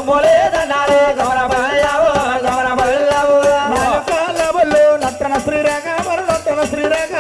మొలేదన్నారే గమనబల్లవు గమనబల్లవు నాయకాలబల్లో నట్టన శ్రీరేఖ మరి నట్టన శ్రీరేఖ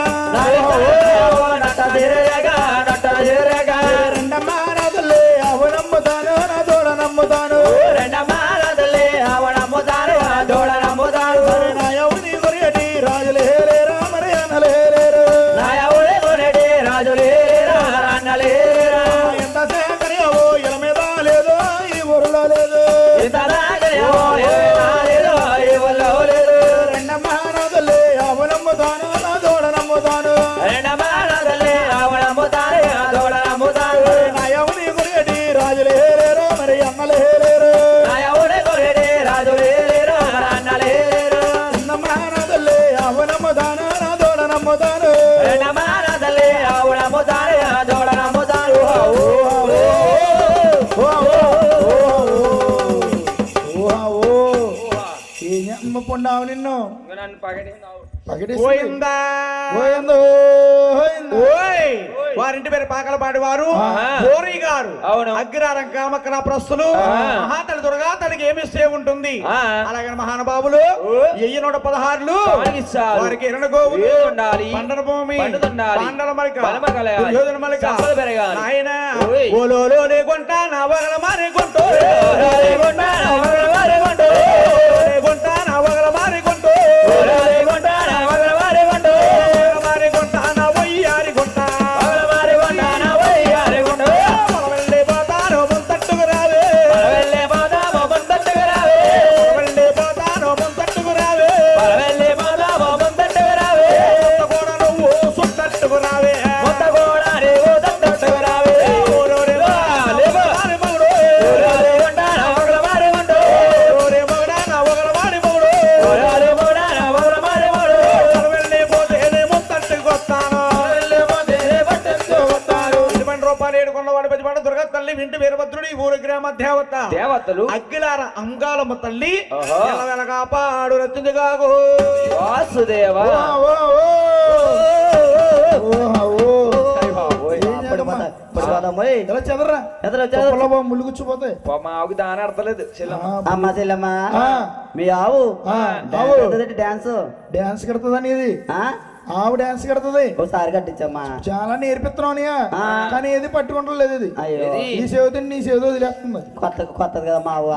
నట్ట శ్రీరేఖ నట్ట శ్రీరేఖ రెండమ్మ రాజులే అవు నమ్ముతాను నా తోడ నమ్ముతాను రెండమ్మారదలే అవనమ్ముతాను దోడ నమ్ముతాను నా ఎవరిని కొరియటి రాజులే లేరా మరి అనలేరు నా ఎవడే కొనేటి రాజులేరా అన్నలేరా ఎంత సేకరియవో ఇల మీద లేదో ఈ ఊరులో లేదు ఇంత నాగరేమో ఏనాలేదో ఈ ఊళ్ళో లేదు రెండమ్మ రాజులే అవు నమ్ముతాను నా తోడ నమ్ముతాను రెండమ్మారదలే అవనమ్ముతాను దోడ నమ్ముతాను నా ఎవరిని కొరియటి రాజులే లేరు మరి అన్నలేరు నా ఎవడే కొనేటి రాజులేరా అన్నలేరు రెండమ్మ రాజులే అవు నమ్ముతాను నా తోడ నమ్ముతాను రెండమ్మారదలే అవనమ్ముతాను దోడ నమ్ముతాను పొండావు నిన్ను నన్ను పగడి పోయిందా వారింటి పేరు పాకల పాడివారు గోరి గారు అవును. అగ్రహారం కామకన ప్రస్తులు మహాతడి దుర్గా తడికి ఏమిస్తే ఉంటుంది అలాగే మహానుభావులు 1116 ఇస్తారు. వారికి ఎరణ గోవులు ఉండాలి పండన భూమి పండుతుండాలి. పాండల మలిక బలమ కలగాలి. దుర్యోధన మలిక సంపద పెరగాలి. నాయన ఓయ్. ఓలోలో కొంట నా వగల మారి కొంటో కొంట నా వగల మారి కొంటో మారి కొంట నా వయ్యారి కొంట వెళ్ళి పోతాను ముంతట్టుకు రావే వెళ్ళి పోతాను ముంతట్టుకు రావే కూడా నువ్వు సుట్టట్టుకు రావే ఓరోరే మారి మగుడు ఓరే మగుడా నా వగల మారి మగుడు వెళ్ళి పోతే ముంతట్టుకు వస్తాను రూపాయలు ఏడుకొండవాడి పెద్దవాడు దుర్గా తల్లి వింటి వీరభద్రుడి ఊరు గ్రామ దేవత దేవతలు అగ్గిలార అంగాలమ్మ తల్లి ఓహో. వెనక పాడు రచ్చింది కాకు వాసుదేవ ములుగుచ్చిపోతాయి మా ఆవుకి దాని అర్థలేదు అమ్మా చెల్లమ్మా మీ ఆవు డాన్స్ డాన్స్ కడుతుందని ఇది ఆవు డాన్స్ కడుతుంది ఒకసారి కట్టించమ్మా చాలా నేర్పిస్తున్నావు కానీ ఏది పట్టుకుంటలేదు ఇది అయ్యో ఈ సేవతో నీ సేవతో వదిలేస్తుంది కొత్తది కదా మా ఆవు